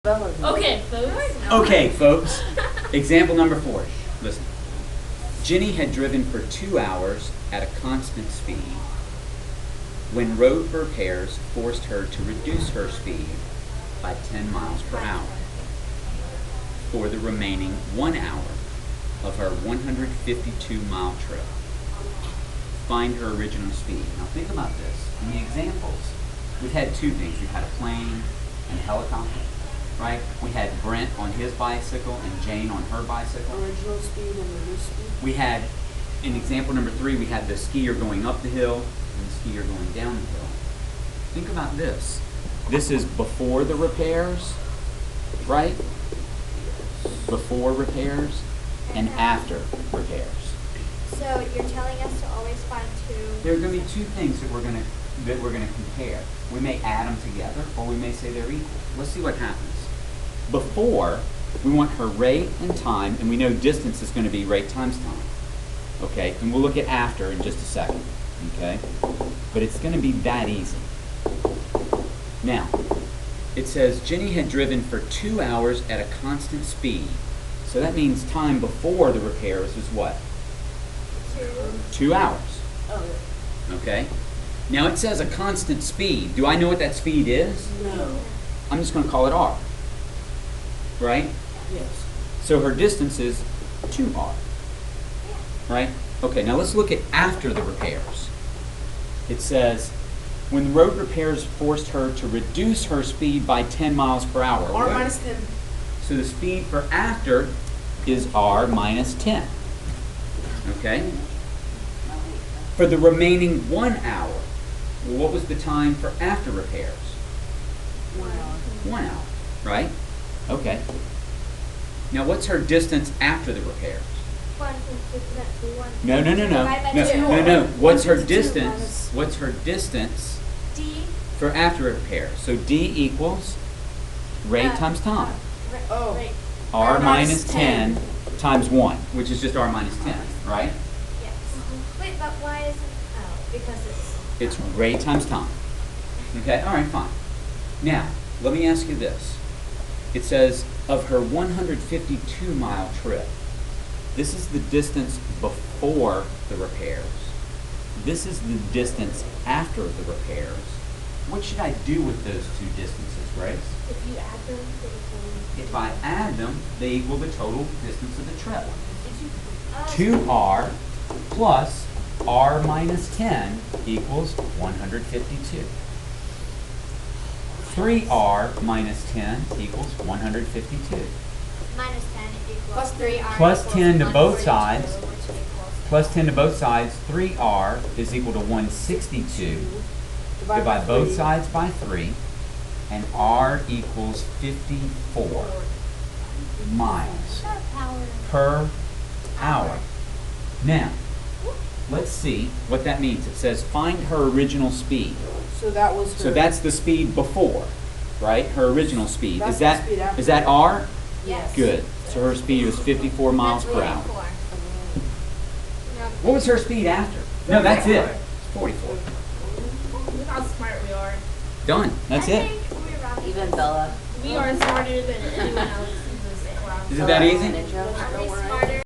Okay, folks. Okay, folks. Example number 4. Listen. Jenny had driven for 2 hours at a constant speed when road repairs forced her to reduce her speed by 10 miles per hour for the remaining 1 hour of her 152-mile trip. Find her original speed. Now think about this. In the examples, we've had two things. We've had a plane and a helicopter. Right? We had Brent on his bicycle and Jane on her bicycle. Original speed and reduced speed. We had, in example number 3, we had the skier going up the hill and the skier going down the hill. Think about this. This is before the repairs, right? Before repairs and after repairs. So you're telling us to always find two. There are going to be two things that we're going to compare. We may add them together, or we may say they're equal. Let's see what happens. Before, we want her rate and time, and we know distance is going to be rate times time. Okay, and we'll look at after in just a second. Okay, but it's going to be that easy. Now, it says Jenny had driven for 2 hours at a constant speed. So that means time before the repairs is what? 2 hours. Oh, Okay. Now it says a constant speed. Do I know what that speed is? no. I'm just going to call it R. Right? Yes. So her distance is 2R. Right? Okay, now let's look at after the repairs. It says, when the road repairs forced her to reduce her speed by 10 miles per hour. R minus 10. So the speed for after is R minus 10. Okay? For the remaining 1 hour, well, what was the time for after repairs? 1 hour. 1 hour, right? Okay. Now what's her distance after the repairs? No. No. What's her 152 distance? minus- What's her distance D. for after repairs? So D equals rate times time. Oh. Right. R R minus minus 10 times 1, which is just R minus 10, right? Yes. Wait, but why isn't? Oh, because it's. It's rate times time. Okay, all right, fine. Now, let me ask you this. It says, of her 152-mile trip, this is the distance before the repairs. This is the distance after the repairs. What should I do with those two distances, Grace? If you add them, they equal. If I add them, they equal the total distance of the trip. Did you? 2R plus R minus 10 equals 152. 3R minus 10 equals 152. Minus 10 equals Plus 3R. Plus equals 10 to both 142, sides. which equals. Plus 10 to both sides, 3R is equal to 162. Divide both sides by 3, and R equals 54 miles per hour. Now, let's see what that means. It says find her original speed. So that was her. So that's the speed before, right? Her original speed. That's Is the that speed after. is that R? Yes. Good. So her speed was 54 miles per hour. 44. What was her speed after? No, that's it. It's 44. Look how smart we are. Done. That's I it. think we're wrapping Even up. Bella. We are smarter than anyone else in this class. Is it that easy? Intro. Are we smarter?